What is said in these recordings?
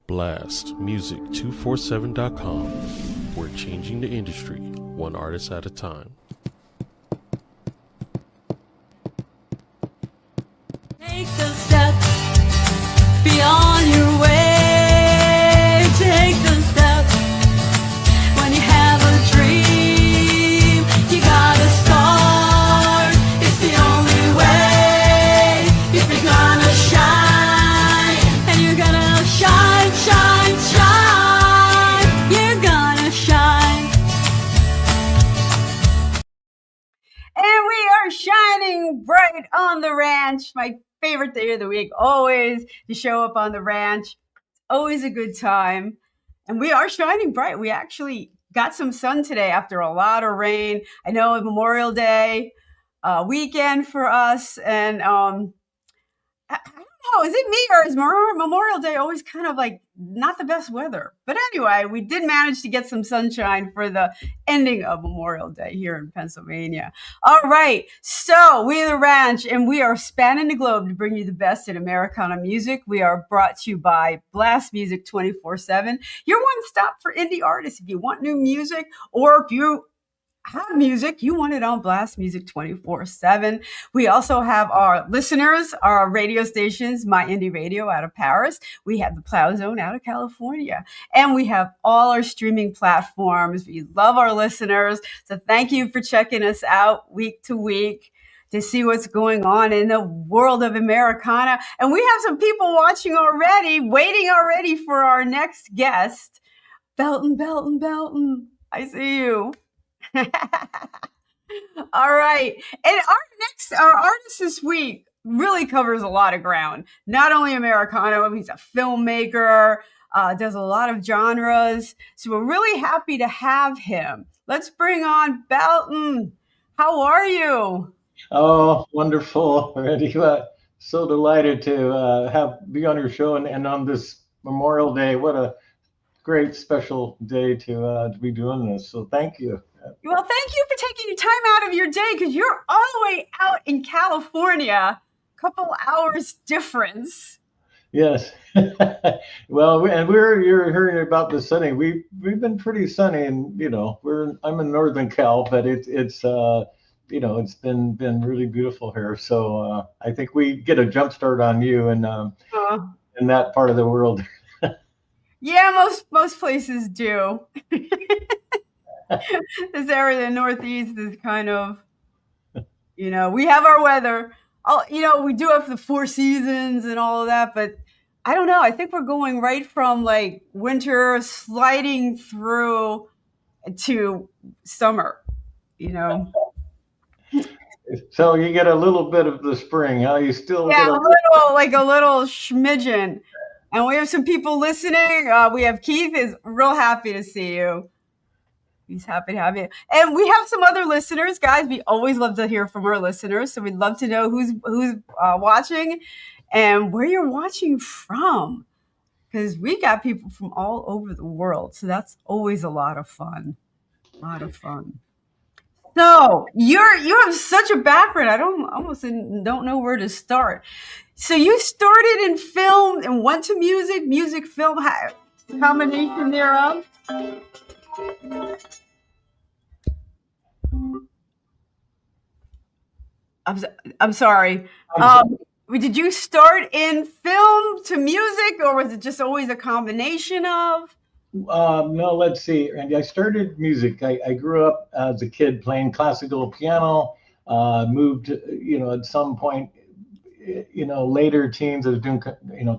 blastmusic247.com. We're changing the industry, one artist at a time. Take those steps beyond your way. Take those steps when you have a dream. You gotta start. It's the only way. If you're gonna shine, and you're gonna shine, shine, shine. You're gonna shine. And we are shining bright on the ranch. My favorite day of the week, always to show up on the ranch. Always a good time. And we are shining bright. We actually got some sun today after a lot of rain. I know it's Memorial Day weekend for us. And I don't know, is it me or is Memorial Day always kind of like not the best weather? But anyway, we did manage to get some sunshine for the ending of Memorial Day here in Pennsylvania. All right, so we are the ranch, and we are spanning the globe to bring you the best in Americana music. We are brought to you by Blast Music 24/7, your one-stop for indie artists. If you want new music, or if you have music, you want it on Blast Music 24/7. We also have our listeners, our radio stations, My Indie Radio out of Paris. We have the Plow Zone out of California. And we have all our streaming platforms. We love our listeners. So thank you for checking us out week to week to see what's going on in the world of Americana. And we have some people watching already, waiting already for our next guest. Belton, I see you. All right. And our artist this week really covers a lot of ground. Not only Americana, he's a filmmaker, does a lot of genres. So we're really happy to have him. Let's bring on Belton. How are you? Oh, wonderful, Randie. So delighted to be on your show and on this Memorial Day. What a great special day to be doing this. So thank you. Well, thank you for taking time out of your day, because you're all the way out in California, a couple hours difference. Yes. Well, you're hearing about the sunny. We've been pretty sunny, and I'm in Northern Cal, but it's it's been really beautiful here. So I think we get a jump start on you and in that part of the world. Yeah, most places do. This area, the Northeast, is kind of, we have our weather. We do have the 4 seasons and all of that, but I don't know. I think we're going right from like winter sliding through to summer, So you get a little bit of the spring, huh? You still get a little schmidgen. And we have some people listening. We have Keith is real happy to see you. He's happy to have you. And we have some other listeners, guys. We always love to hear from our listeners. So we'd love to know who's watching and where you're watching from, because we got people from all over the world. So that's always a lot of fun. So you have such a background. I almost don't know where to start. So you started in film and went to music, film, combination thereof. I'm sorry. Did you start in film to music, or was it just always a combination of? No, let's see. And I started music. I grew up as a kid playing classical piano. Moved, at some point, later teens, I was doing,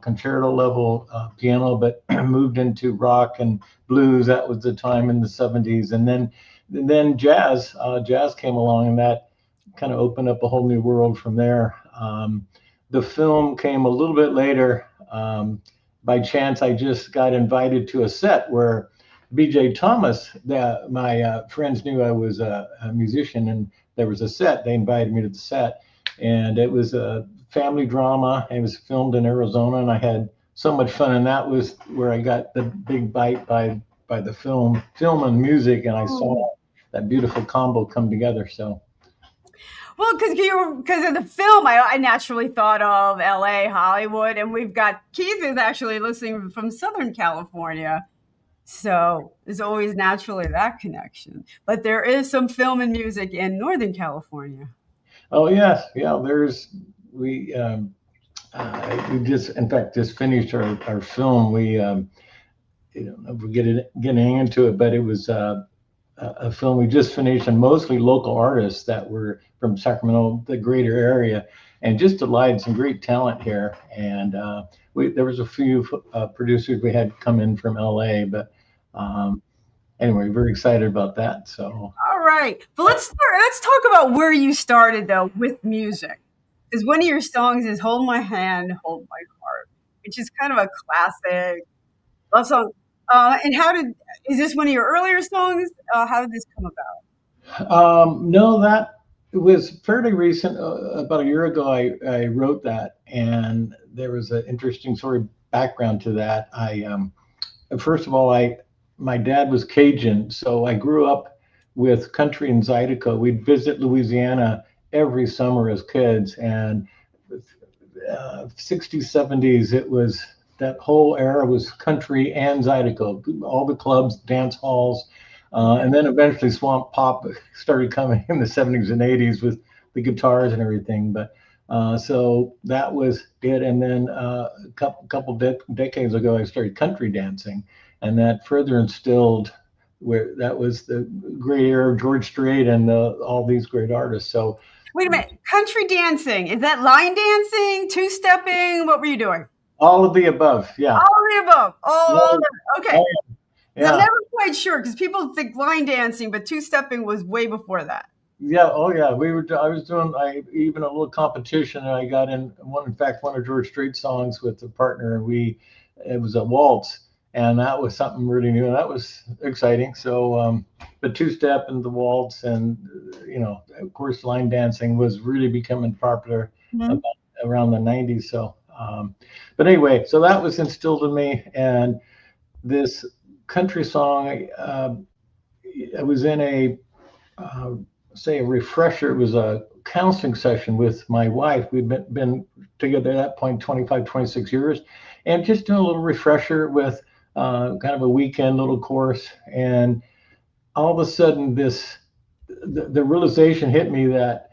concerto level piano, but moved into rock and blues. That was the time in the 70s. And then jazz came along, and that kind of opened up a whole new world from there. The film came a little bit later. By chance, I just got invited to a set where B.J. Thomas, my friends knew I was a musician, and there was a set. They invited me to the set, and it was a family drama. It was filmed in Arizona, and I had so much fun. And that was where I got the big bite by the film and music, and I saw that beautiful combo come together. So Well, because of the film, I naturally thought of L.A., Hollywood, and we've got Keith is actually listening from Southern California, so there's always naturally that connection. But there is some film and music in Northern California. Oh yes, yeah. We just, in fact, just finished our film. We you know, we're getting into it, but it was a film we just finished, and mostly local artists that were from Sacramento, the greater area, and just delighted some great talent here. And there was a few producers we had come in from LA, but anyway, very excited about that. So, All right, but let's talk about where you started though with music, because one of your songs is "Hold My Hand, Hold My Heart," which is kind of a classic love song. And is this one of your earlier songs? How did this come about? no, that it was fairly recent. About a year ago, I wrote that, and there was an interesting sort of background to that. First of all, my dad was Cajun, so I grew up with country and Zydeco. We'd visit Louisiana every summer as kids, and 60s, 70s, it was that whole era was country and Zydeco, all the clubs, dance halls, and then eventually swamp pop started coming in the 70s and 80s with the guitars and everything. But so that was it. And then a couple decades ago, I started country dancing, and that further instilled where that was the great era of George Strait and all these great artists. So Wait a minute, country dancing, is that line dancing, two-stepping? What were you doing? all of the above, yeah. All of the above. Okay. Oh, yeah. I'm never quite sure because people think line dancing, but two-stepping was way before that. Yeah, oh yeah. I was doing even a little competition, and I got in one of George Strait's songs with a partner, and it was a waltz, and that was something really new, and that was exciting. So the two-step and the waltz, and of course line dancing was really becoming popular around the 90s. So but anyway, so that was instilled in me, and this country song, I was in a say a refresher. It was a counseling session with my wife. We'd been together at that point 25, 26 years, and just doing a little refresher with kind of a weekend little course. And all of a sudden, the realization hit me that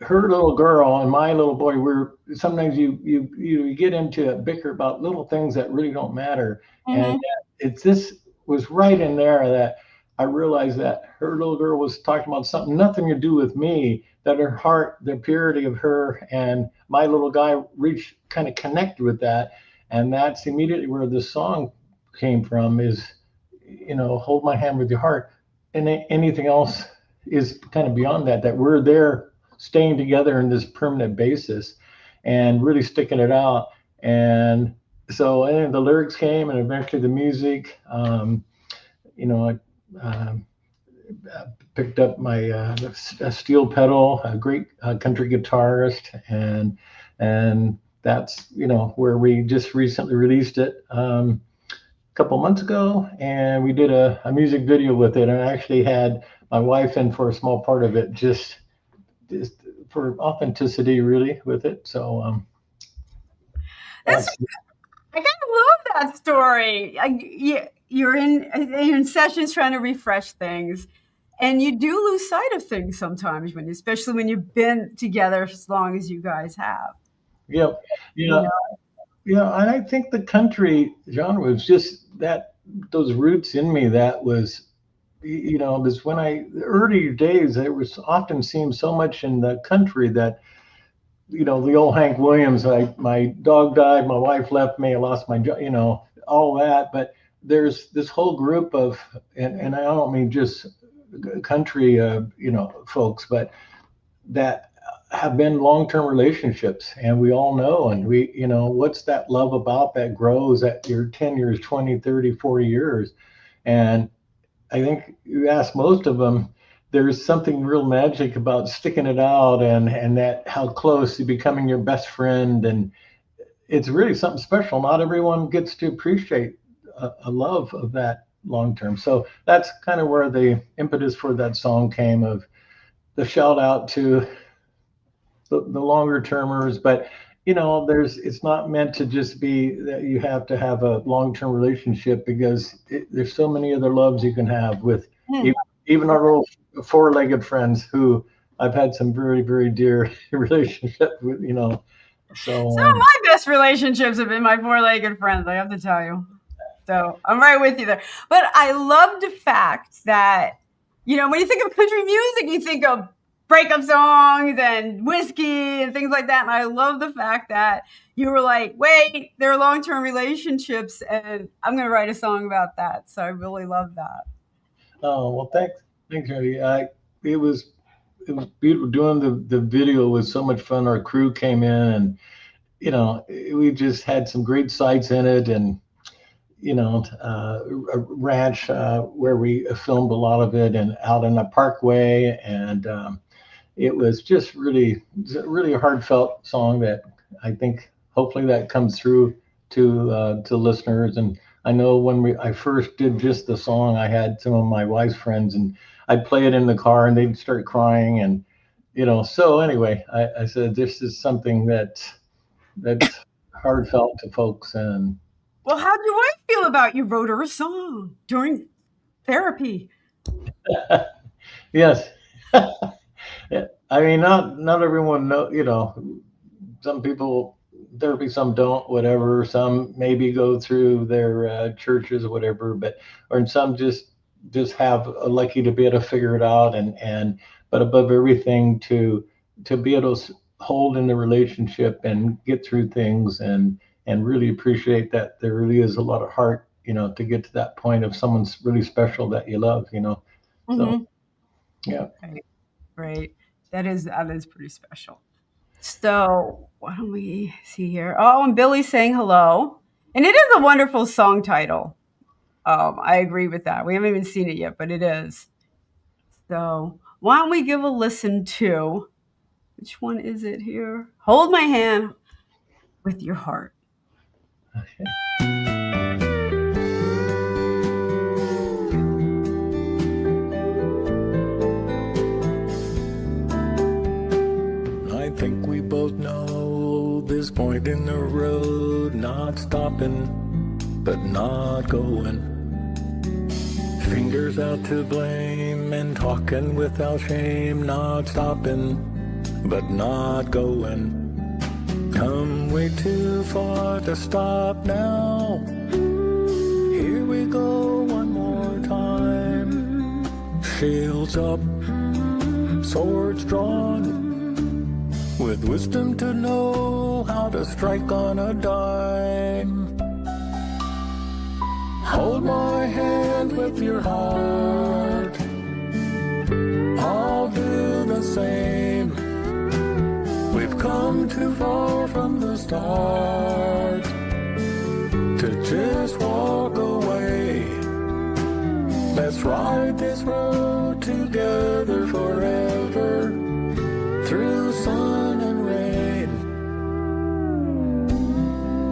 her little girl and my little boy, sometimes you get into a bicker about little things that really don't matter. And this was right in there that I realized that her little girl was talking about something nothing to do with me, that her heart, the purity of her and my little guy kind of connected with that. And that's immediately where the song came from, is, hold my hand with your heart. And anything else is kind of beyond that we're there staying together in this permanent basis and really sticking it out. And so the lyrics came, and eventually the music. I picked up my a steel pedal, a great country guitarist, and that's where we just recently released it a couple months ago, and we did a music video with it, and I actually had my wife in for a small part of it, just for authenticity, really, with it. So I kind of love that story. You're in sessions trying to refresh things, and you do lose sight of things sometimes, especially when you've been together as long as you guys have. Yeah, and I think the country genre was just those roots in me. That was, this when the early days, there was often seemed so much in the country that, the old Hank Williams, my dog died, my wife left me, I lost my job, all that. But there's this whole group of, and I don't mean just country, folks, but that have been long-term relationships, and we all know, and what's that love about that grows at your 10 years, 20, 30, 40 years. And I think you ask most of them, there's something real magic about sticking it out, and that how close to becoming your best friend. And it's really something special. Not everyone gets to appreciate a love of that long term. So that's kind of where the impetus for that song came, of the shout out to the longer termers, but it's not meant to just be that you have to have a long-term relationship, because there's so many other loves you can have with even our little four-legged friends who I've had some very, very dear relationship with, so Some of my best relationships have been my four-legged friends, I have to tell you. So I'm right with you there. But I love the fact that, when you think of country music, you think of breakup songs and whiskey and things like that. And I love the fact that you were like, wait, there are long-term relationships, and I'm going to write a song about that. So I really love that. Oh, well, thanks, Randie. It was beautiful. Doing the video was so much fun. Our crew came in, and we just had some great sights in it, and a ranch where we filmed a lot of it, and out in a parkway, and it was just really a heartfelt song that I think hopefully that comes through to listeners. And I know when I first did just the song, I had some of my wife's friends, and I'd play it in the car, and they'd start crying, and so anyway, I said this is something that's heartfelt to folks. And well, how do your wife feel about you wrote her a song during therapy? Yes. I mean, not everyone know, some people therapy, some don't, whatever. Some maybe go through their churches or whatever, or some just have a lucky to be able to figure it out, but above everything to be able to hold in the relationship and get through things, and really appreciate that there really is a lot of heart, to get to that point of someone's really special that you love, So, yeah. Right. That is pretty special. So why don't we see here? Oh, and Billy's saying hello. And it is a wonderful song title. I agree with that. We haven't even seen it yet, but it is. So why don't we give a listen to, which one is it here? Hold My Hand with Your Heart. Okay. I think we both know this point in the road, not stopping, but not going. Fingers out to blame and talking without shame, not stopping, but not going. Come way too far to stop now. Here we go one more time. Shields up, swords drawn, with wisdom to know how to strike on a dime. Hold my hand with your heart, I'll do the same. We've come too far from the start to just walk away. Let's ride this road together forever, through sun and rain.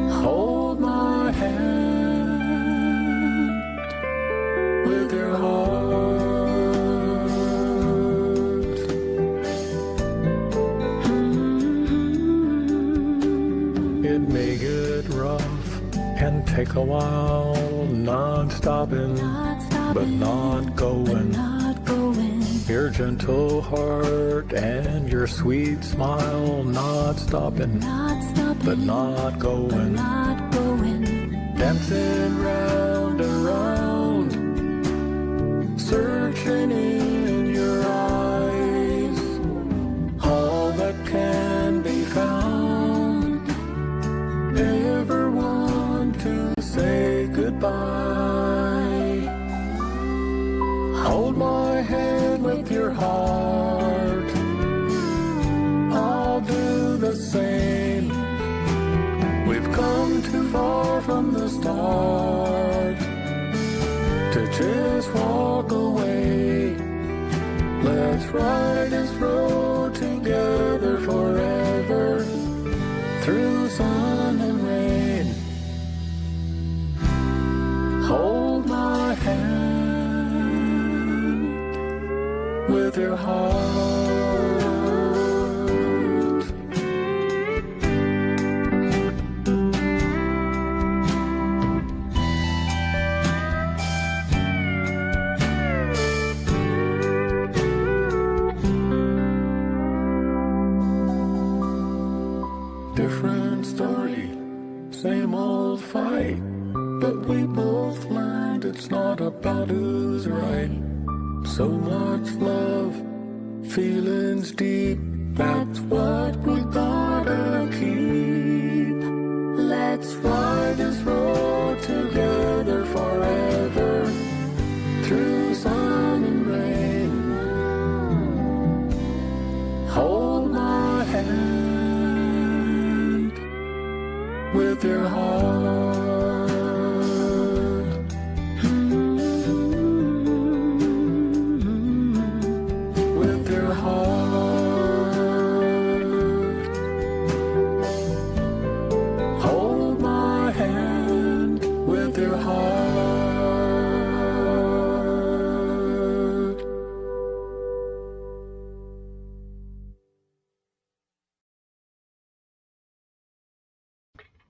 Hold my hand with your heart. It may get rough and take a while, not stopping, but not going. Your gentle heart and your sweet smile, not stopping, but not going. Dancing round and round, searching in your eyes, all that can be found. Never want to say goodbye. Hold my hand with your heart, I'll do the same. We've come too far from the start to just walk away. Let's ride this road together forever, through sun and rain. Hold my hand with your heart. but we both learned it's not about who's right. So much love, feelings deep, that's what we gotta keep. Let's ride this road together forever, through sun and rain. Hold my hand with your heart. With your heart. Hold my hand with your heart.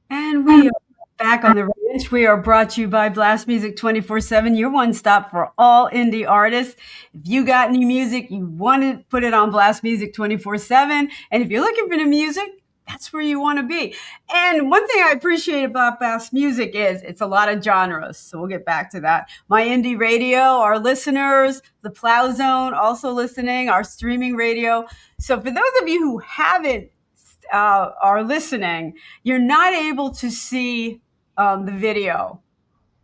And we are back on the ranch. We are brought to you by Blast Music 24/7, your one stop for all indie artists. If you got new music, you want to put it on Blast Music 24/7. And if you're looking for new music, that's where you want to be. And one thing I appreciate about Blast Music is it's a lot of genres. So we'll get back to that. My indie radio, our listeners, the Plow Zone also listening, our streaming radio. So for those of you who haven't are listening, you're not able to see the video.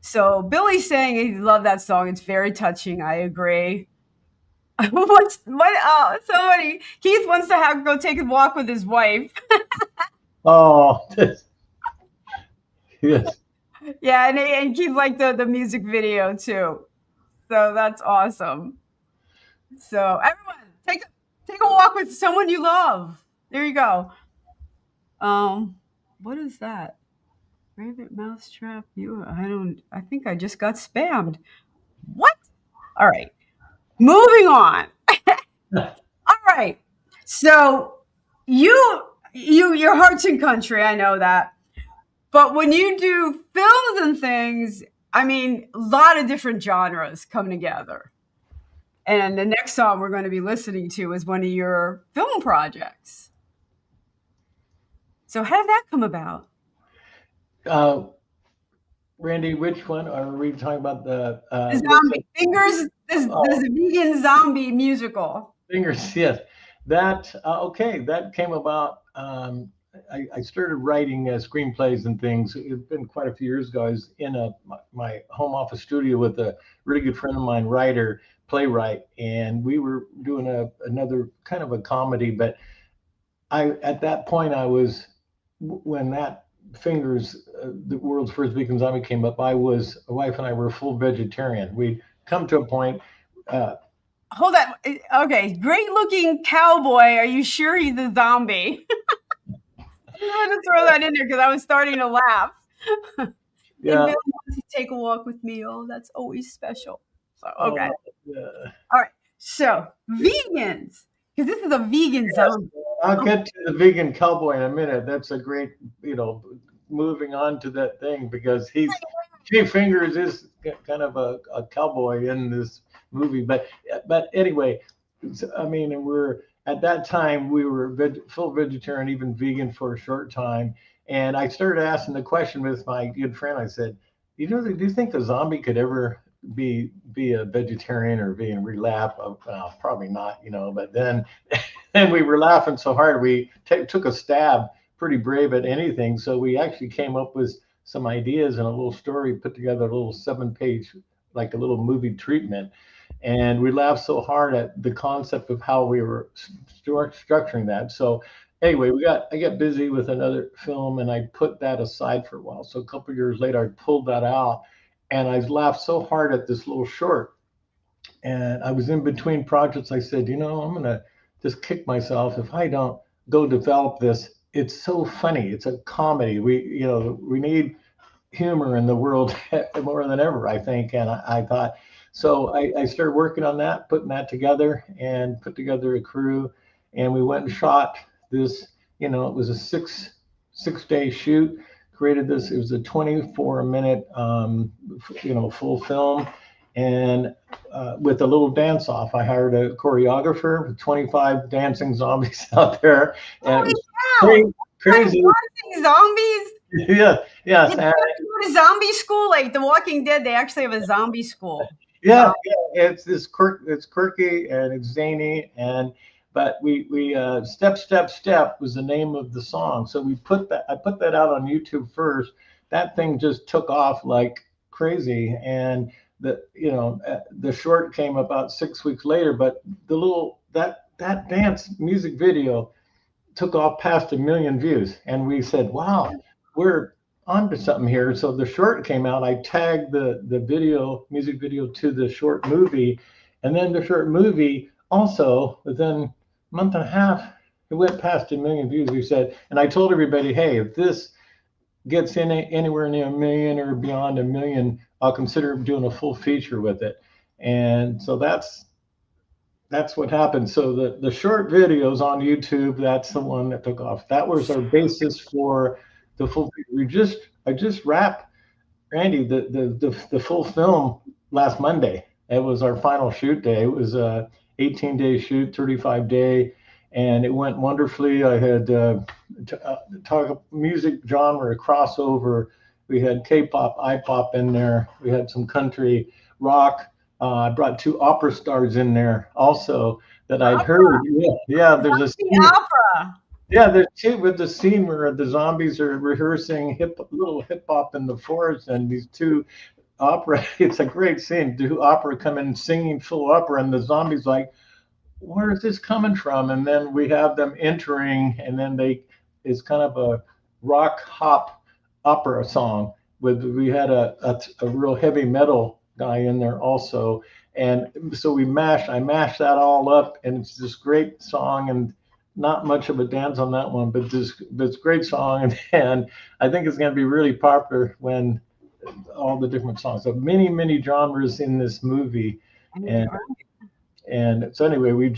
So Billy's saying he loved that song. It's very touching. I agree. Somebody, Keith wants to go take a walk with his wife. Oh, yes. Yeah, and Keith liked the music video too. So that's awesome. So everyone, take a walk with someone you love. There you go. What is that? Rabbit mousetrap? I think I just got spammed. What? All right. Moving on. All right. So your heart's in country, I know that. But when you do films and things, I mean, a lot of different genres come together. And the next song we're going to be listening to is one of your film projects. So how did that come about? Randie, which one are we talking about? The zombie fingers. This is a vegan zombie musical. Fingers, yes. That okay. That came about. I started writing screenplays and things. It's been quite a few years ago. I was in my home office studio with a really good friend of mine, writer, playwright, and we were doing another kind of a comedy. But at that point, when that Fingers, the world's first vegan zombie came up, my wife and I were full vegetarian. We'd come to a point. Hold on. Okay, great looking cowboy. Are you sure he's a zombie? I wanted to throw that in there because I was starting to laugh. Yeah. Bill wants to take a walk with me. Oh, that's always special. So okay. All right. So vegans, because this is a vegan zombie. I'll get to the vegan cowboy in a minute. That's a great, moving on to that thing, because Jay Fingers is kind of a cowboy in this movie. But anyway, I mean, at that time we were full vegetarian, even vegan for a short time. And I started asking the question with my good friend. I said, do you think a zombie could ever be a vegetarian or vegan? We laughed. Well, probably not, but then we were laughing so hard we took a stab, pretty brave at anything. So we actually came up with some ideas and a little story, put together a little 7-page, like a little movie treatment. And we laughed so hard at the concept of how we were structuring that. So anyway, I got busy with another film and I put that aside for a while. So a couple of years later, I pulled that out and I laughed so hard at this little short. And I was in between projects. I said, I'm going to just kick myself if I don't go develop this. It's so funny. It's a comedy. We need humor in the world more than ever, I think. And I thought, so I started working on that, putting that together and put together a crew. And we went and shot this, it was a six-day shoot, created this. It was a 24-minute, full film. And with a little dance off, I hired a choreographer with 25 dancing zombies out there. And it was crazy. Dancing zombies? Yeah, yes. Did you have to go to zombie school? Like The Walking Dead, they actually have a zombie school. Yeah, yeah, it's quirky and it's zany, and but we step step step was the name of the song. So I put that out on YouTube first. That thing just took off like crazy, and the short came about 6 weeks later. But the little that dance music video took off past 1 million views, and we said, "Wow, we're onto something here." So the short came out. I tagged the music video to the short movie, and then the short movie also within a month and a half it went past 1 million views. We said, and I told everybody, "Hey, if this gets anywhere near 1 million or beyond 1 million, I'll consider doing a full feature with it." And so that's what happened. So the short videos on YouTube, that's the one that took off. That was our basis for the full. I just wrapped, Randie, the full film last Monday. It was our final shoot day. It was a 18-day shoot, 35-day, and it went wonderfully. I had talk music genre crossover. We had K-pop, I-pop in there. We had some country rock. I brought 2 opera stars in there also that I'd heard. Yeah, there's a scene. Opera. Yeah, there's 2 with the scene where the zombies are rehearsing little hip hop in the forest, and these 2 opera. It's a great scene. 2 opera come in singing full opera, and the zombies like, where is this coming from? And then we have them entering, and then it's kind of a rock hop opera song. We had a real heavy metal guy in there also, and so I mashed that all up, and it's this great song, and not much of a dance on that one, but this great song, and I think it's going to be really popular when all the different songs. So many genres in this movie, and so anyway,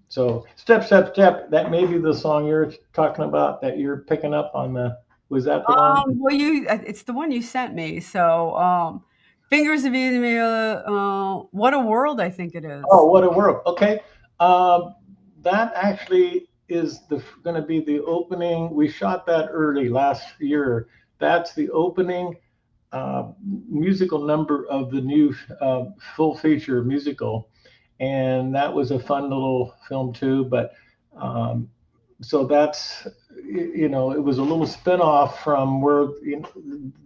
so step step step. That may be the song you're talking about that you're picking up on the. Was that the one? Well, it's the one you sent me. So, Fingers of Eden, What a World, I think it is. Oh, What a World. Okay. That actually is going to be the opening. We shot that early last year. That's the opening musical number of the new full feature musical. And that was a fun little film too. But so that's, it was a little spinoff from where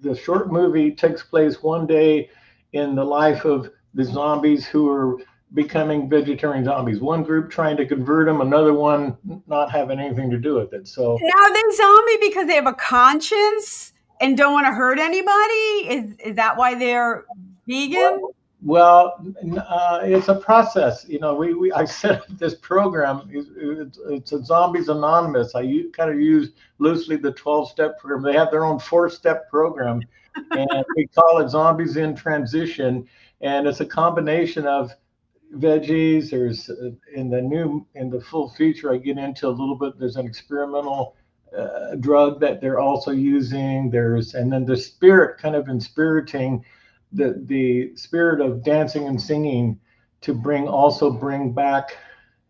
the short movie takes place one day in the life of the zombies who are becoming vegetarian zombies. One group trying to convert them, another one not having anything to do with it. So now are they zombie because they have a conscience and don't want to hurt anybody? Is that why they're vegan? Well, it's a process. I set up this program. It's a Zombies Anonymous. I kind of use loosely the 12-step program. They have their own 4-step program, and we call it Zombies in Transition. And it's a combination of veggies. There's in the full feature, I get into a little bit. There's an experimental drug that they're also using. And then the spirit, kind of inspiriting the spirit of dancing and singing to bring back,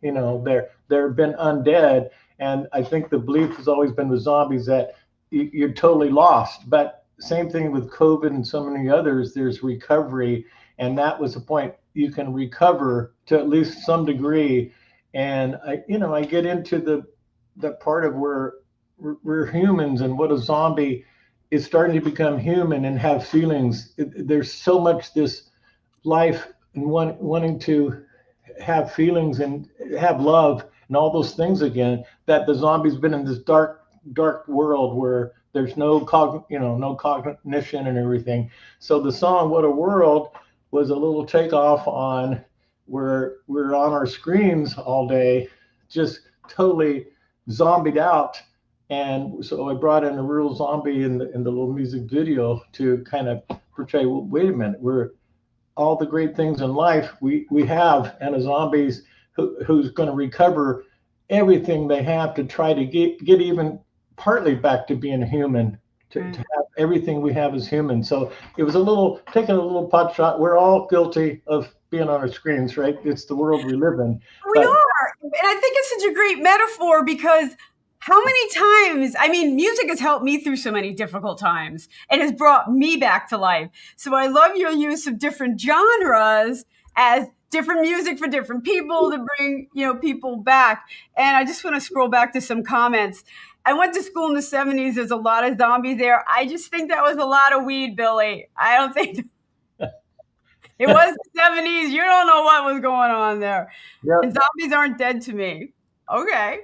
there have been undead. And I think the belief has always been with zombies that you're totally lost. But same thing with COVID and so many others, there's recovery. And that was the point. You can recover to at least some degree. And I get into the part of where we're humans, and what a zombie is starting to become human and have feelings. There's so much this life and wanting to have feelings and have love and all those things again, that the zombie's been in this dark world where there's no cognition and everything. So the song What a World was a little takeoff on where we're on our screens all day, just totally zombied out. And so I brought in a real zombie in the little music video to kind of portray, well, wait a minute, we're all the great things in life we have, and a zombie's who's going to recover everything they have to try to get even partly back to being human, to have everything we have as human. So it was taking a little pot shot. We're all guilty of being on our screens, right? It's the world we live in. We are. And I think it's such a great metaphor, because How many times? I mean, music has helped me through so many difficult times and has brought me back to life. So I love your use of different genres as different music for different people to bring, people back. And I just want to scroll back to some comments. I went to school in the 70s. There's a lot of zombies there. I just think that was a lot of weed, Billy. I don't think it was the 70s. You don't know what was going on there. Yep. And zombies aren't dead to me. Okay.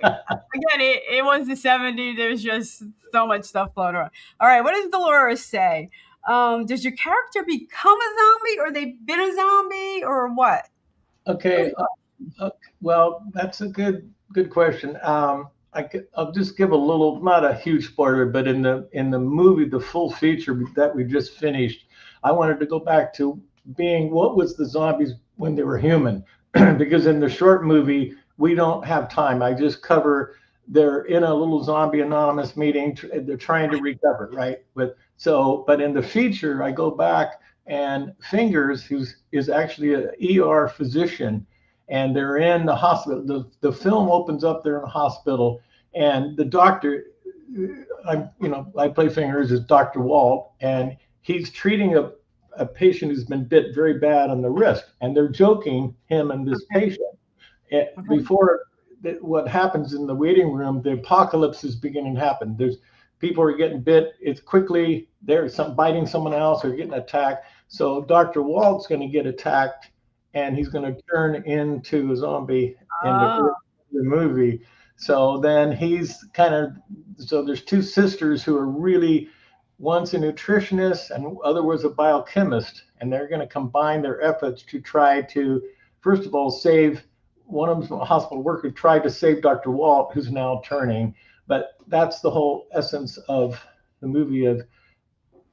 Again, it was the 70s. There's just so much stuff floating around. All right. What does Dolores say? Does your character become a zombie, or they've been a zombie, or what? Okay. Well, that's a good question. I'll just give a little, not a huge spoiler, but in the movie, the full feature that we just finished, I wanted to go back to being what was the zombies when they were human, because in the short movie we don't have time. I just cover they're in a little zombie anonymous meeting. They're trying to recover, right? But in the feature, I go back, and Fingers, who is actually an ER physician, and they're in the hospital. The film opens up, they're in a hospital, and the doctor, I play Fingers as Dr. Walt, and he's treating a patient who's been bit very bad on the wrist, and they're joking, him and this patient. Before what happens in the waiting room, the apocalypse is beginning to happen. There's people are getting bit. It's quickly, there's some biting someone else or getting attacked. So Dr. Walt's going to get attacked, and he's going to turn into a zombie in the movie. So then so there's two sisters who are really, one's a nutritionist and other was a biochemist, and they're going to combine their efforts to try to, first of all, save. One of them's a hospital worker, tried to save Dr. Walt, who's now turning. But that's the whole essence of the movie, of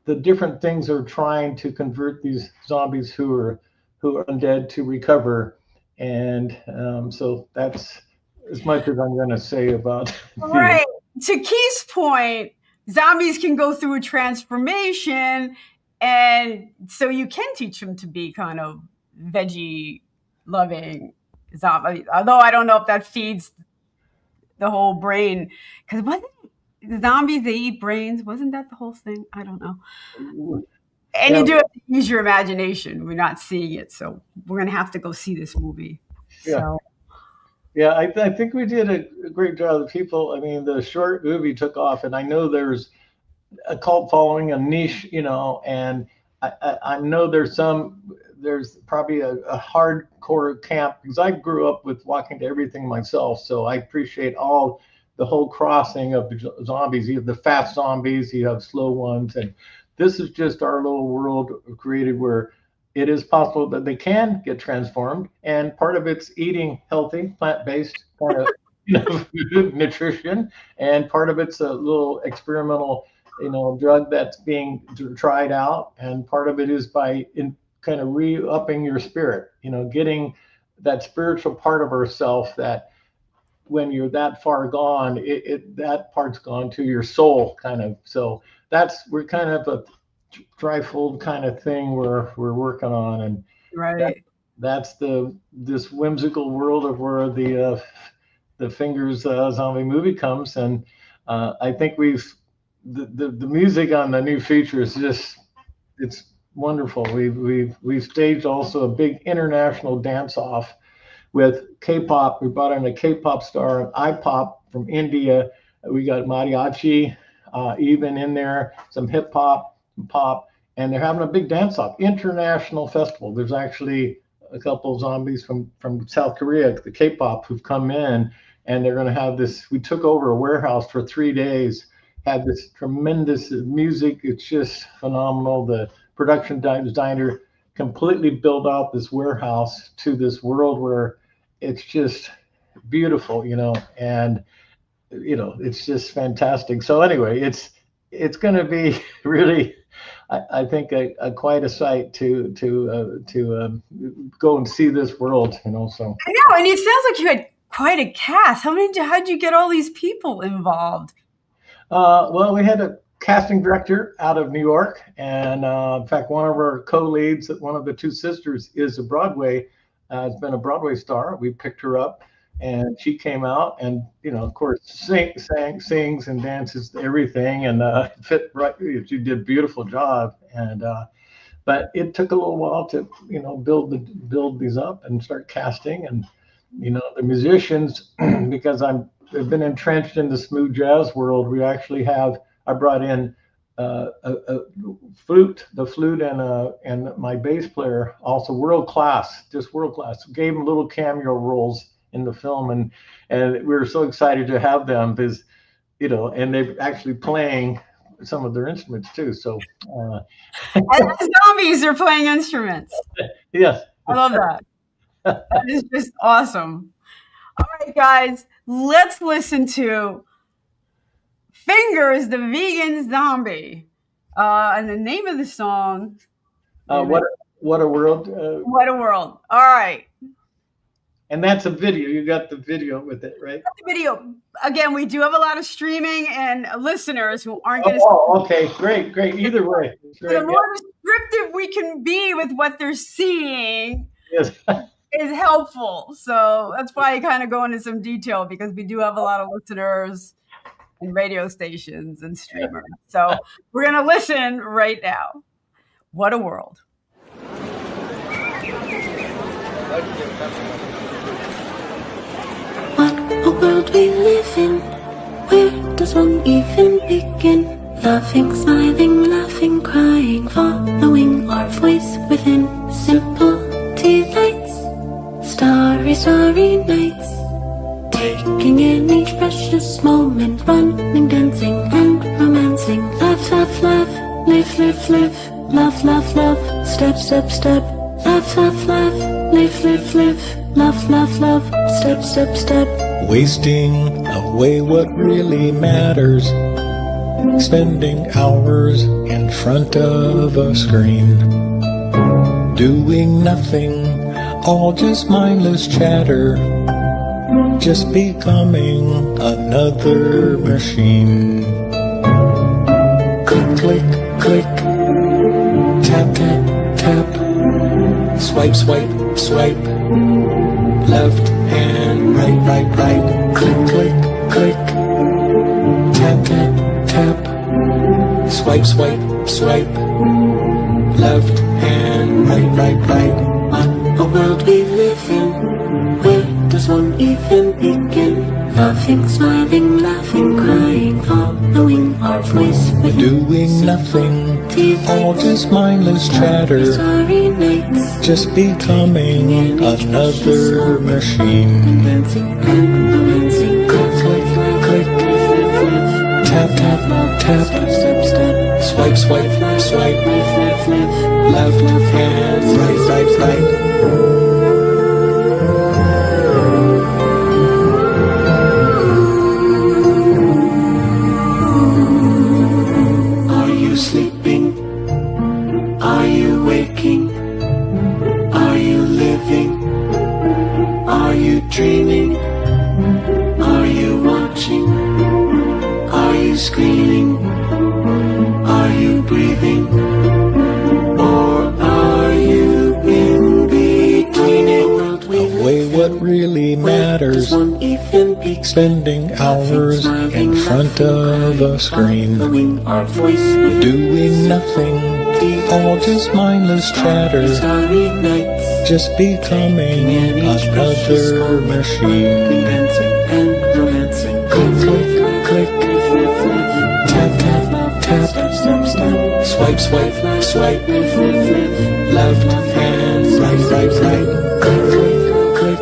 the different things are trying to convert these zombies who are undead to recover. And so that's as much as I'm going to say about. Right. To Keith's point, zombies can go through a transformation, and so you can teach them to be kind of veggie loving zombie. Although I don't know if that feeds the whole brain, because wasn't the zombies, they eat brains? Wasn't that the whole thing? I don't know. And you do have to use your imagination. We're not seeing it, so we're going to have to go see this movie. Yeah. So. Yeah, I think we did a great job. The people, I mean, the short movie took off, and I know there's a cult following, a niche, and I know there's probably a hardcore camp, because I grew up with walking to everything myself. So I appreciate the whole crossing of the zombies. You have the fast zombies, you have slow ones, and this is just our little world created where it is possible that they can get transformed, and part of it's eating healthy, plant-based kind of nutrition, and part of it's a little experimental, drug that's being tried out, and part of it is by kind of re-upping your spirit, getting that spiritual part of ourself that when you're that far gone, that part's gone to your soul, kind of. So we're kind of a trifold kind of thing we're working on, and right. That's this whimsical world of where the Fingers zombie movie comes, and I think the music on the new feature is just, it's wonderful. We've staged also a big international dance off with K-pop. We brought in a K-pop star, an I-pop from India. We got mariachi even in there, some hip hop, pop, and they're having a big dance off, international festival. There's actually a couple of zombies from South Korea, the K-pop, who've come in, and they're going to have this. We took over a warehouse for 3 days, had this tremendous music. It's just phenomenal. The production designer completely built out this warehouse to this world where it's just beautiful, and it's just fantastic. So anyway, it's going to be really, I think, quite a sight to go and see this world, So I know, and it sounds like you had quite a cast. How'd you get all these people involved? Well, we had a casting director out of New York, and in fact, one of our co-leads, one of the two sisters, is has been a Broadway star. We picked her up, And she came out and, of course, sings and dances everything, and fit right. She did a beautiful job. And but it took a little while to, build these up and start casting. And the musicians, because I've been entrenched in the smooth jazz world. I brought in a flute, and my bass player, also world class, just world class. Gave them little cameo roles in the film, and we were so excited to have them because, and they're actually playing some of their instruments too. So as zombies are playing instruments. Yes, I love that. That is just awesome. All right, guys, let's listen to Fingers, the Vegan Zombie. And the name of the song. What a World. What a World. All right. And that's a video. You got the video with it, right? The video. Again, we do have a lot of streaming and listeners who aren't going to. Oh, okay. Great. Either way. The more descriptive we can be with what they're seeing. Yes. Is helpful. So that's why I kind of go into some detail, because we do have a lot of listeners and radio stations and streamers. So we're going to listen right now. What a world. What a world we live in. Where does one even begin? Laughing, smiling, laughing, crying, following our voice within. Simple delights, starry, starry nights, taking in each precious moment, running, dancing, and romancing. Laugh, laugh, laugh, live, live, live, love, love, love, step, step, step. Laugh, laugh, laugh, live, live, live, love, love, love, step, step, step. Wasting away what really matters, spending hours in front of a screen, doing nothing, all just mindless chatter, just becoming another machine. Click, click, click, tap, tap, tap, swipe, swipe, swipe, left and right, right, right, click, click, click, tap, tap, tap, swipe, swipe, swipe, left and right, right, right. What a world we live in. Where does one even begin? Laughing, smiling, laughing, crying, following our voice within. Doing nothing, all just mindless chatter, Starry nights, just becoming another machine. dancing and romancing. Click, click, click, Tap, tap, tap, step, step, step. swipe, swipe, swipe, Live, live, left and right, right, right. Are you sleeping? Are you waking? Are you living? Are you dreaming? Are you watching? Are you screaming? Are you breathing? Or are you in between? Away what really matters, One even peaks, spending hours in front of a screen, following our voice within. doing nothing, all just mindless chatter, Starry nights, just becoming another machine. dancing and romancing. Click, click, click, Tap, tap, tap, step, step, step. swipe, swipe, swipe, Live, live, live. left and right, right, right. Click, click, click,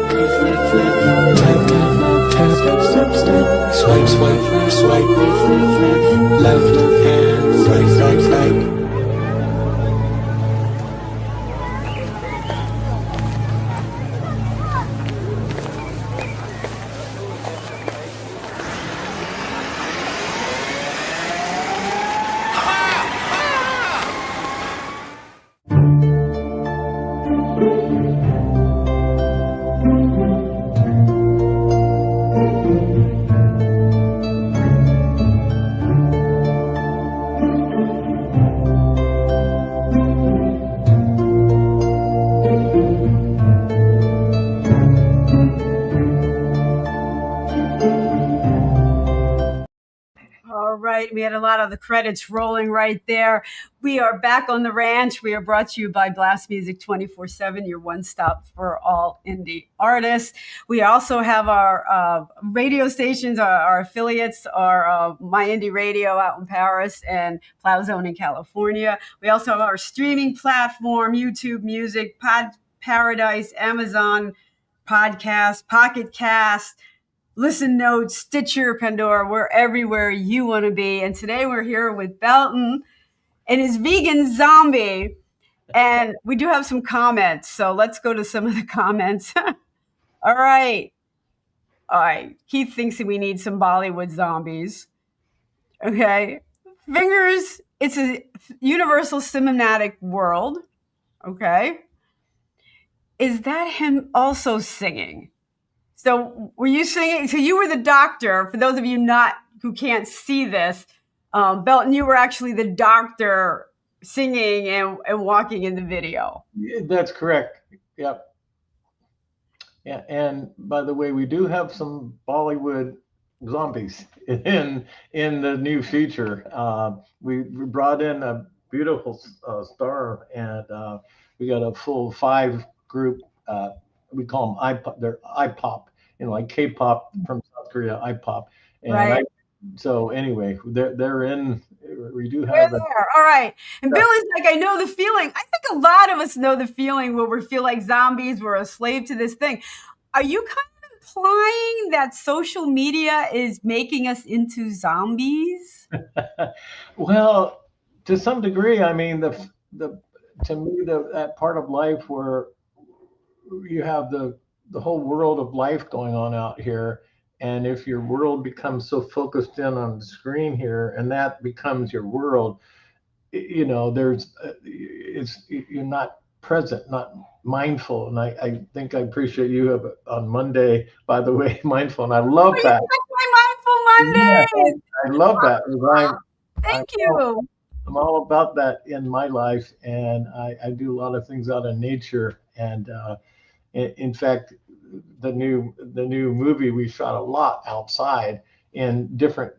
Tap, tap, tap, step, step, step. swipe, swipe, swipe, Live, live, live. left and right, right, right. right. We had a lot of the credits rolling right there. We are back on the ranch. We are brought to you by Blast Music 24/7, your one-stop for all indie artists. We also have our radio stations, our affiliates, our My Indie Radio out in Paris and Plow Zone in California. We also have our streaming platform, YouTube Music, Pod Paradise, Amazon Podcast, Pocket Cast, Listen Notes, Stitcher, Pandora. We're everywhere you want to be. And today we're here with Belton and his vegan zombie. And we do have some comments. So let's go to some of the comments. All right. Keith thinks that we need some Bollywood zombies. Okay. Fingers, it's a universal cinematic world. Okay. Is that him also singing? So were you singing? So you were the doctor. For those of you who can't see this, Belton, you were actually the doctor singing and walking in the video. That's correct. Yep. Yeah. And by the way, we do have some Bollywood zombies in the new feature. We brought in a beautiful star, and we got a full 5 group. We call them iPop. They're iPop, like K-pop from South Korea, iPop. And right. So anyway, they're in. We do have. All right. And Bill is like, I know the feeling. I think a lot of us know the feeling where we feel like zombies. We're a slave to this thing. Are you kind of implying that social media is making us into zombies? Well, to some degree. I mean, to me, that part of life where you have the whole world of life going on out here, and if your world becomes so focused in on the screen here, and that becomes your world, you're not present, not mindful. And I think I appreciate you have on Monday, by the way, mindful, and I love that. My Mindful Monday. Yeah, I love that. Thank you. I'm all about that in my life, and I do a lot of things out in nature. And in fact, the new movie, we shot a lot outside in different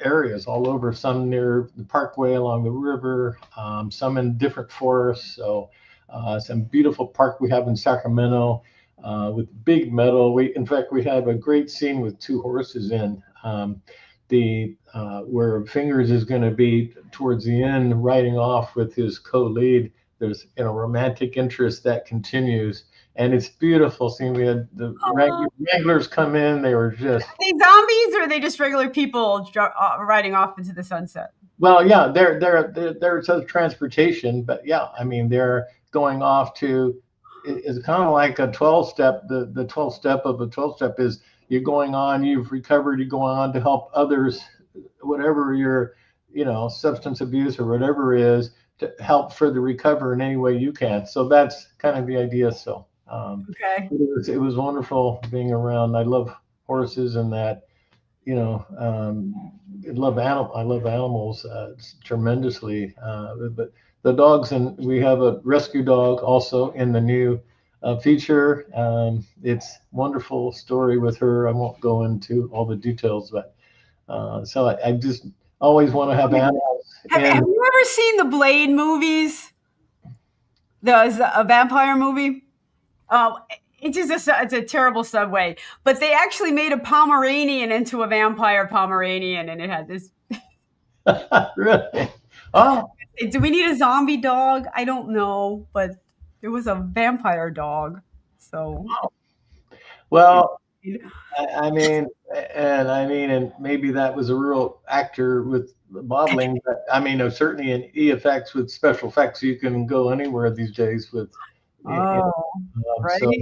areas all over. Some near the parkway along the river, some in different forests. So some beautiful park we have in Sacramento with big meadow. In fact, we have a great scene with 2 horses in. Where Fingers is going to be towards the end, riding off with his co-lead. There's romantic interest that continues, and it's beautiful scene. We had the wranglers come in. They were just. Are they zombies, or are they just regular people riding off into the sunset? Well, yeah, they're transportation, but yeah, I mean they're going off to. It's kind of like a 12-step. The 12-step of a 12-step is. You're going on, you've recovered, you're going on to help others, whatever your, substance abuse or whatever it is, to help further recover in any way you can. So that's kind of the idea. So okay. It was wonderful being around. I love horses and that, I love animals tremendously. But the dogs, and we have a rescue dog also in the new feature. It's wonderful story with her. I won't go into all the details, but so I just always want to have animals. Have you ever seen the Blade movies? There's a vampire movie. It's a terrible segue, but they actually made a Pomeranian into a vampire Pomeranian, and it had this. Really? Oh. Do we need a zombie dog? I don't know, but there was a vampire dog. So. Well, I mean, and maybe that was a real actor with modeling. But I mean, certainly in EFX with special effects, you can go anywhere these days with. Right. So.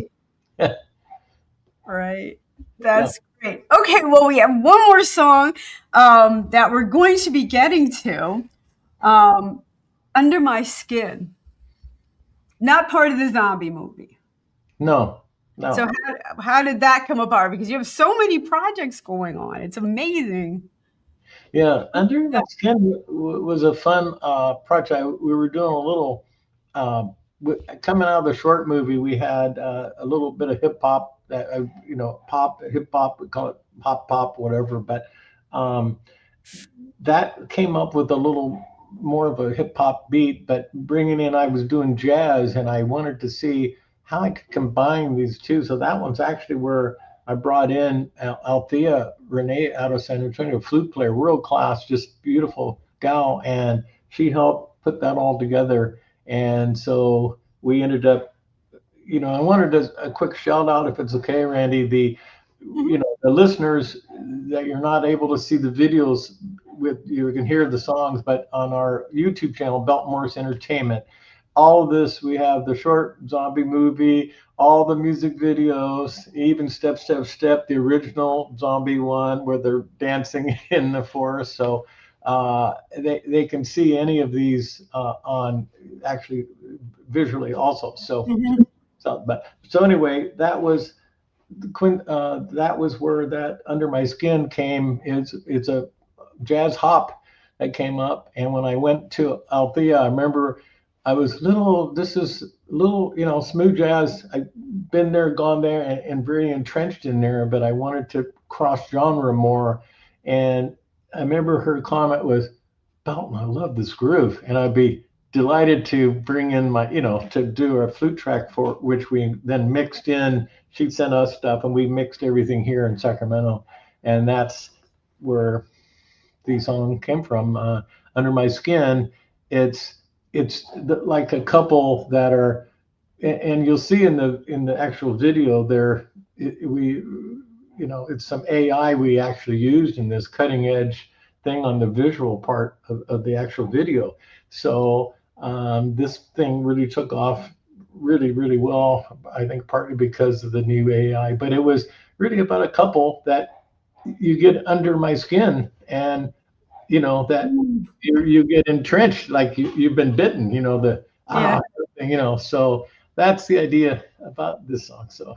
Right. That's great. Okay. Well, we have one more song that we're going to be getting to. Under My Skin. Not part of the zombie movie. No. So how did that come apart? Because you have so many projects going on. It's amazing. Yeah, Under My Skin was a fun project. We were doing a little coming out of the short movie. We had a little bit of hip hop, pop, hip hop. We call it pop, whatever. But that came up with a little more of a hip hop beat, but bringing in, I was doing jazz and I wanted to see how I could combine these two. So that one's actually where I brought in Althea Renee out of San Antonio, flute player, world class, just beautiful gal. And she helped put that all together. And so we ended up, I wanted a quick shout out, if it's okay, Randie, the listeners that you're not able to see the videos with, you can hear the songs, but on our YouTube channel, Belton Mouras Entertainment, all of this, we have the short zombie movie, all the music videos, even Step, Step, Step, the original zombie one where they're dancing in the forest. So they can see any of these on actually visually also. So, so anyway, that was where that Under My Skin came. It's a jazz hop that came up, and when I went to Althea, I remember I was this is little, smooth jazz. I've been there, gone there, and very entrenched in there, but I wanted to cross genre more. And I remember her comment was, Belton, I love this groove. And I'd be delighted to bring in my, to do a flute track for which we then mixed in. She'd sent us stuff and we mixed everything here in Sacramento. And that's where the song came from, Under My Skin. It's like a couple that are, and you'll see in the actual video there, it's some AI we actually used in this cutting edge thing on the visual part of the actual video. So this thing really took off really, really well, I think partly because of the new AI, but it was really about a couple that you get under my skin, and that you get entrenched, like you've been bitten, so that's the idea about this song. So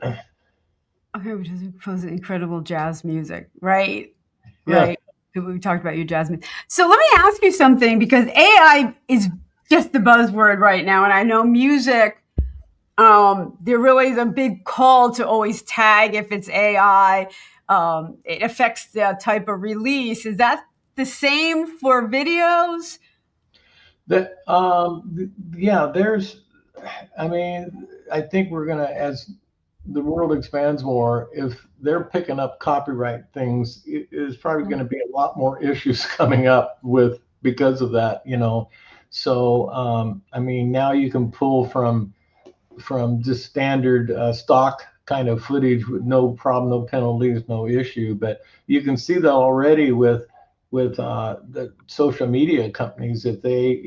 okay, which is incredible jazz music, right? Yeah. Right. We talked about your jazz music. So let me ask you something, because AI is just the buzzword right now, and I know music, there really is a big call to always tag if it's AI. It affects the type of release. Is that the same for videos? That yeah, I think we're gonna, as the world expands more, if they're picking up copyright things, there's probably going to be a lot more issues coming up because of that, So now you can pull from just standard stock kind of footage with no problem, no penalties, no issue. But you can see that already with the social media companies, if they,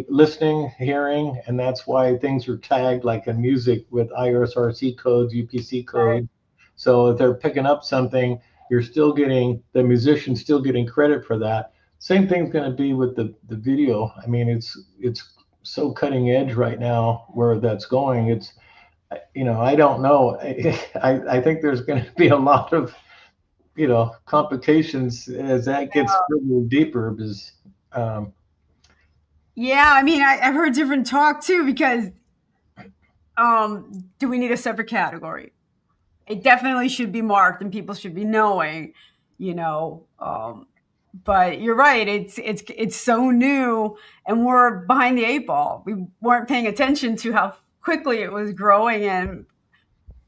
listening, hearing, and that's why things are tagged like in music with ISRC codes, UPC codes. Right. So if they're picking up something, the musician's still getting credit for that. Same thing's going to be with the video. It's so cutting edge right now where that's going. It's, I don't know. I think there's going to be a lot of, complications as that gets further deeper. Because yeah, I've heard different talk too, because do we need a separate category? It definitely should be marked and people should be knowing, but you're right, it's so new and we're behind the 8 ball. We weren't paying attention to how quickly it was growing, and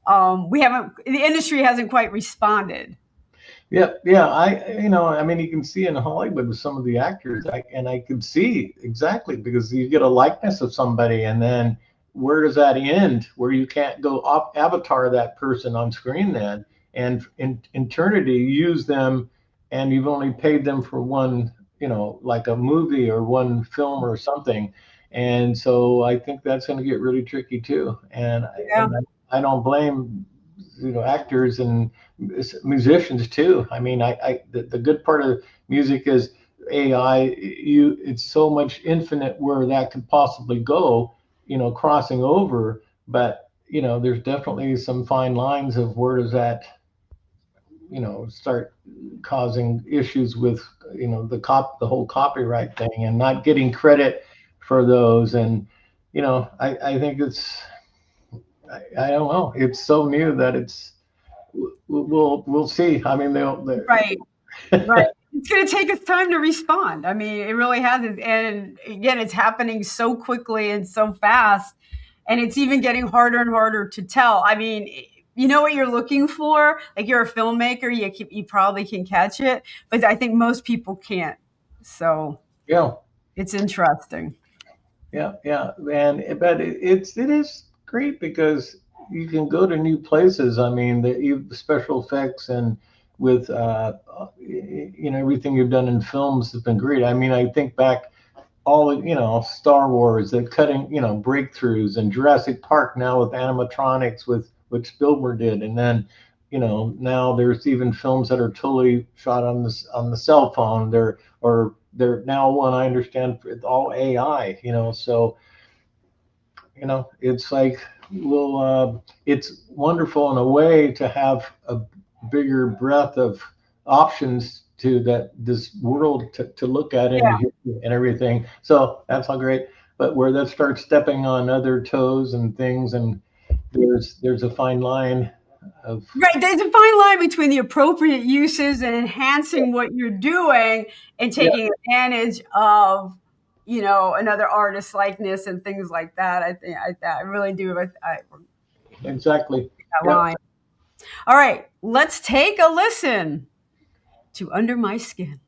the industry hasn't quite responded. Yeah. You can see in Hollywood with some of the actors, I could see exactly, because you get a likeness of somebody, and then where does that end? Where you can't go avatar that person on screen then, and in eternity use them, and you've only paid them for one, like a movie or one film or something. And so I think that's going to get really tricky too. And I don't blame actors and musicians too. The good part of music is AI. It's so much infinite where that could possibly go, crossing over. But there's definitely some fine lines of where does that, start causing issues with, the whole copyright thing and not getting credit for those. And I think I don't know. It's so new that we'll see. Right. it's going to take us time to respond. I mean, it really has. And again, it's happening so quickly and so fast. And it's even getting harder and harder to tell. I mean, you know what you're looking for? Like, you're a filmmaker, you probably can catch it. But I think most people can't. So Yeah. it's interesting. Yeah. But it is great because you can go to new places. I mean, the special effects and with everything you've done in films has been great. I mean, I think back all Star Wars, the cutting breakthroughs, and Jurassic Park now with animatronics with what Spielberg did, and then now there's even films that are totally shot on the cell phone. They're now one I understand it's all AI. So it's like it's wonderful in a way to have a bigger breadth of options to this world to look at and everything. So that's all great. But where that starts stepping on other toes and things, and there's a fine line of right. There's a fine line between the appropriate uses and enhancing what you're doing and taking advantage of another artist's likeness and things like that. I think I really do. Exactly. That line. All right, let's take a listen to Under My Skin.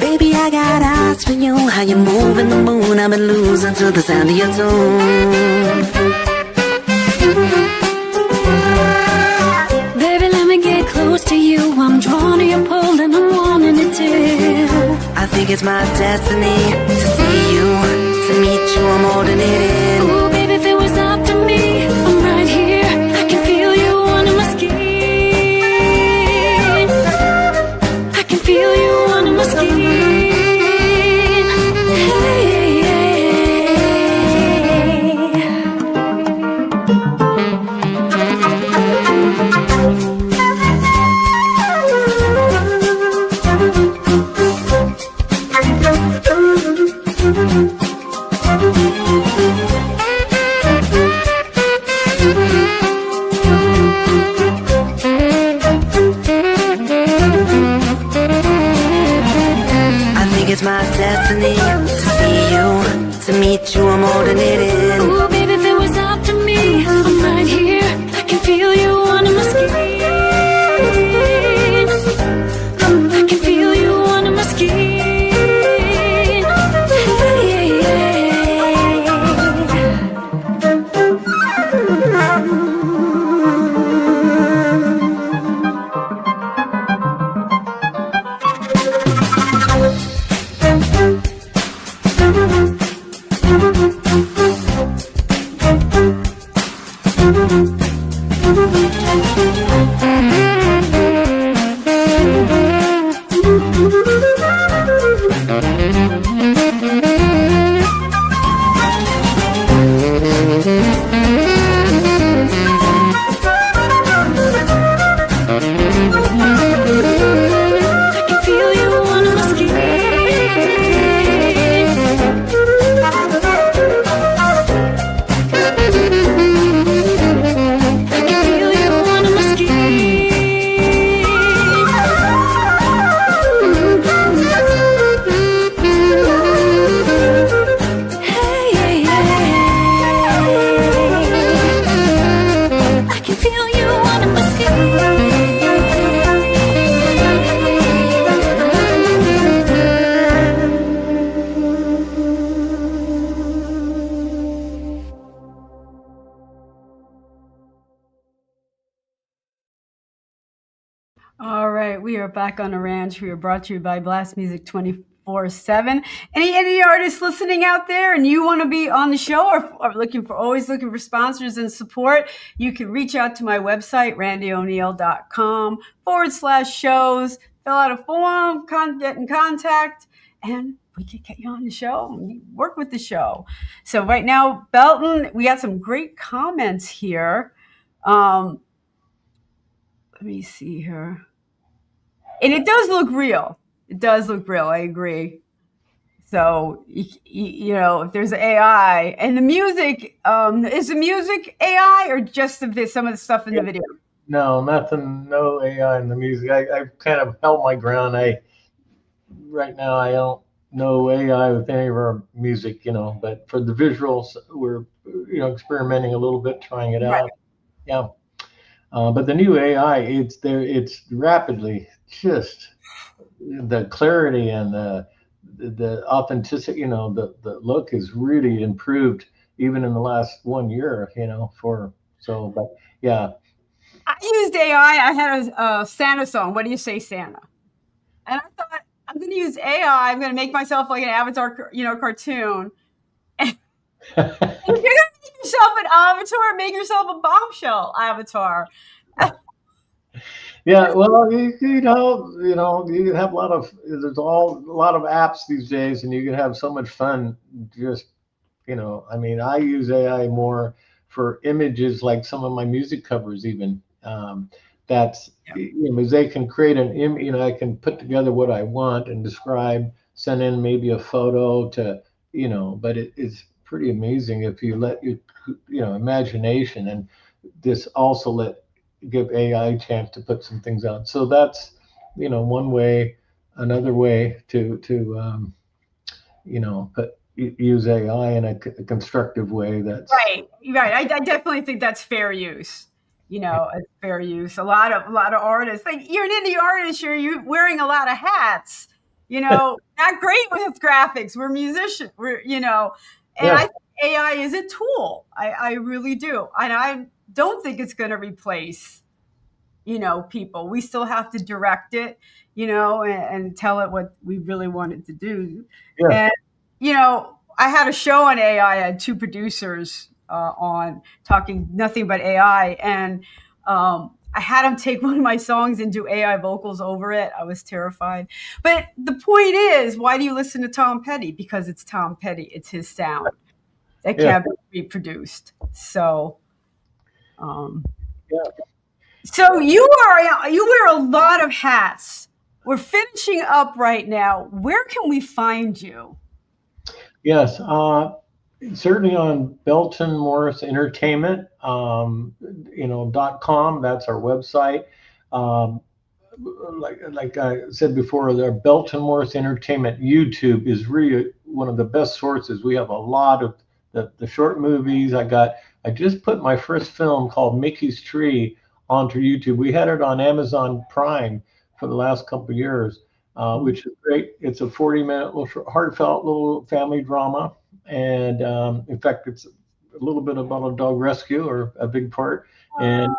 Baby, I got eyes for you. How you moving the moon? I've been losing to the sound of your tune. Baby, let me get close to you. I'm drawn to your pull and I'm wanting it too. I think it's my destiny to see you, to meet you. I'm holding it in. Ooh, baby, if it was up to me, I'm right here. I can feel you under my skin. I can feel you under my skin. It's my destiny to see you, to meet you. I'm holding it in. Ooh, baby, if it was up to me, I'm right here. I can feel you under my skin. I can feel you under my skin. All right, we are back on the ranch. We are brought to you by Blast Music 24/7. Any artists listening out there and you want to be on the show or always looking for sponsors and support, you can reach out to my website, randieoneal.com/shows, fill out a form, get in contact, and we could get you on the show and work with the show. So right now, Belton, we got some great comments here. Let me see here. And it does look real. It does look real. I agree. So, you know, if there's AI and the music, is the music AI or just some of the stuff in the video? No, nothing, no AI in the music. I've kind of held my ground. Right now, I don't know AI with any of our music, you know, but for the visuals, we're, you know, experimenting a little bit, trying it Right. out. Yeah. But the new AI, it's there, it's rapidly just the clarity and the authenticity, you know, the look is really improved even in the last 1 year, you know, but yeah. I used AI. I had a Santa song. What do you say, Santa? And I thought, I'm going to use AI. I'm going to make myself like an avatar, you know, cartoon. And if you're going to make yourself an avatar, make yourself a bombshell avatar. Yeah, well, you know, you can have a lot of apps these days, and you can have so much fun. Just, you know, I mean, I use AI more for images, like some of my music covers, even. That's, you know, they can create you know, I can put together what I want and describe, send in maybe a photo to, you know, but it's pretty amazing if you let your, you know, imagination and this also give AI a chance to put some things out. So that's, you know, one way. Another way to you know, use AI in a constructive way. That's Right. I definitely think that's fair use. You know, it's fair use. A lot of artists, like you're an indie artist, you're wearing a lot of hats. You know, not great with graphics. We're musicians. We're, you know, and I yeah, think AI is a tool. I really do, and I don't think it's going to replace, you know, people. We still have to direct it, you know, and tell it what we really want it to do. yeah. And, you know, I had a show on AI. I had two producers on talking nothing but AI. And I had them take one of my songs and do AI vocals over it. I was terrified. But the point is, why do you listen to Tom Petty? Because it's Tom Petty. It's his sound that Yeah. can't be reproduced. So, Yeah. So you wear a lot of hats. We're finishing up right now. Where can we find you? Yes. Certainly on Belton Morris Entertainment, you know, .com. That's our website. Um, like I said before, the Belton Morris Entertainment YouTube is really one of the best sources. We have a lot of the short movies. I just put my first film called Mickey's Tree onto YouTube. We had it on Amazon Prime for the last couple of years, which is great. It's a 40-minute little heartfelt little family drama, and in fact, it's a little bit about a dog rescue, or a big part. And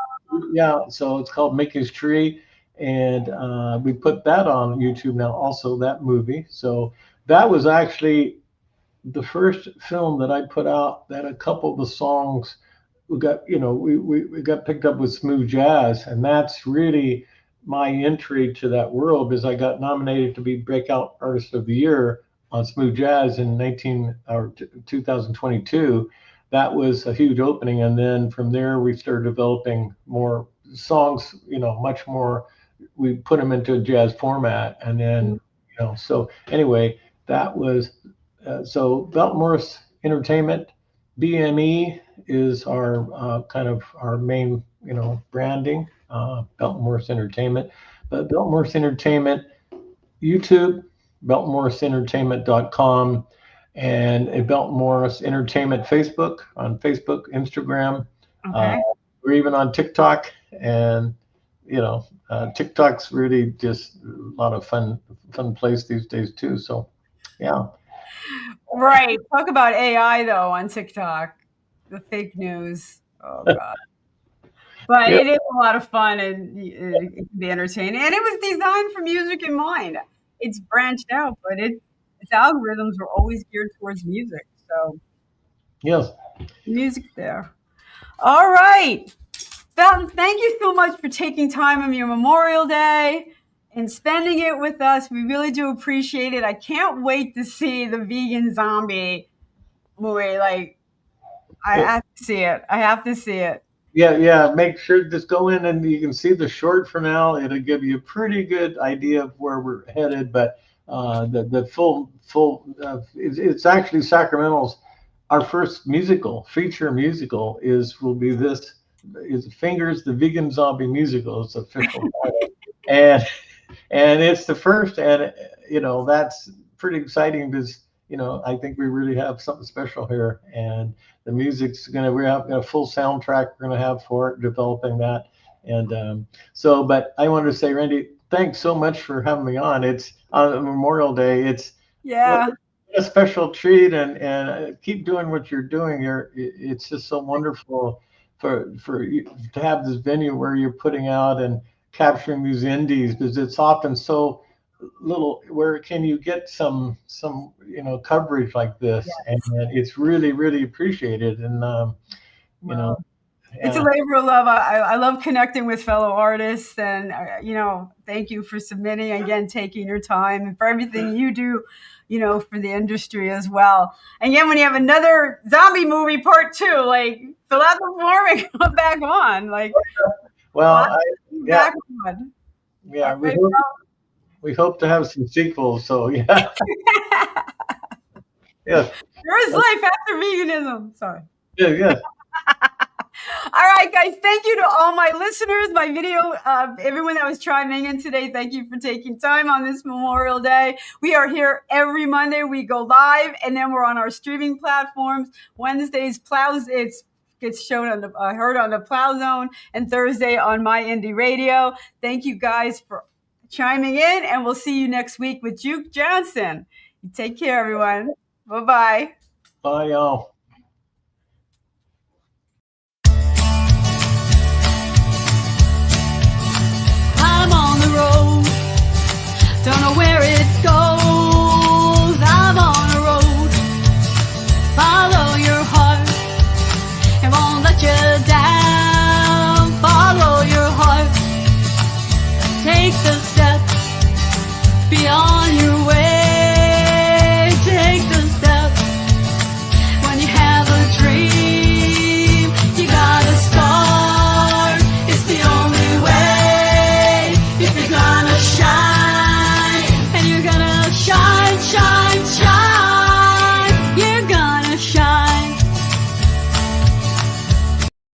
yeah, so it's called Mickey's Tree, and we put that on YouTube now, also that movie. So that was actually the first film that I put out that a couple of the songs we got, you know, we got picked up with smooth jazz, and that's really my entry to that world, because I got nominated to be Breakout Artist of the Year on smooth jazz in 2022. That was a huge opening, and then from there we started developing more songs, you know, much more. We put them into a jazz format, and then, you know, so anyway, that was so Belton Morris Entertainment, BME is our kind of our main, you know, branding, Belton Morris Entertainment. But Belton Morris Entertainment YouTube, beltonmorrisentertainment.com, and a Belton Morris Entertainment Facebook, on Facebook, Instagram. Okay. We're even on TikTok, and you know, TikTok's really just a lot of fun place these days too. So, yeah. Right. Talk about AI though on TikTok, the fake news. Oh God. But Yeah. it is a lot of fun, and it can be entertaining. And it was designed for music in mind. It's branched out, but its algorithms were always geared towards music. So Yes. music there. All right. Belton, thank you so much for taking time on your Memorial Day. and spending it with us. We really do appreciate it. I can't wait to see the vegan zombie movie. Like, I have to see it. I have to see it. Yeah. Make sure just go in and you can see the short for now. It'll give you a pretty good idea of where we're headed. But the full it's actually Sacramento's. Our first feature musical will be this. Is Fingers the Vegan Zombie Musical. It's official title. and it's the first, and that's pretty exciting because I think we really have something special here, and the music's we're having a full soundtrack we're gonna have for it, developing that, and but I wanted to say, Randie, thanks so much for having me on. It's on Memorial Day. It's what a special treat, and keep doing what you're doing. It's just so wonderful for you to have this venue where you're putting out and capturing these indies, because it's often so little. Where can you get some coverage like this? Yes. And it's really, really appreciated. And it's a labor of love. I love connecting with fellow artists, and thank you for submitting again, taking your time, and for everything you do, for the industry as well. And again, when you have another zombie movie part 2, like, fill out the form and come back on. Like, well, back on. Yeah, we hope to have some sequels. So yeah. Yeah. There is life after veganism. Sorry. Yeah. All right, guys. Thank you to all my listeners, my video, everyone that was chiming in today. Thank you for taking time on this Memorial Day. We are here every Monday. We go live, and then we're on our streaming platforms. Wednesdays, gets shown on heard on the Plow Zone, and Thursday on My Indie Radio. Thank you guys for chiming in, and we'll see you next week with Juke Johnson. You take care, everyone. Bye-bye. Bye, y'all. I'm on the road, don't know where it goes.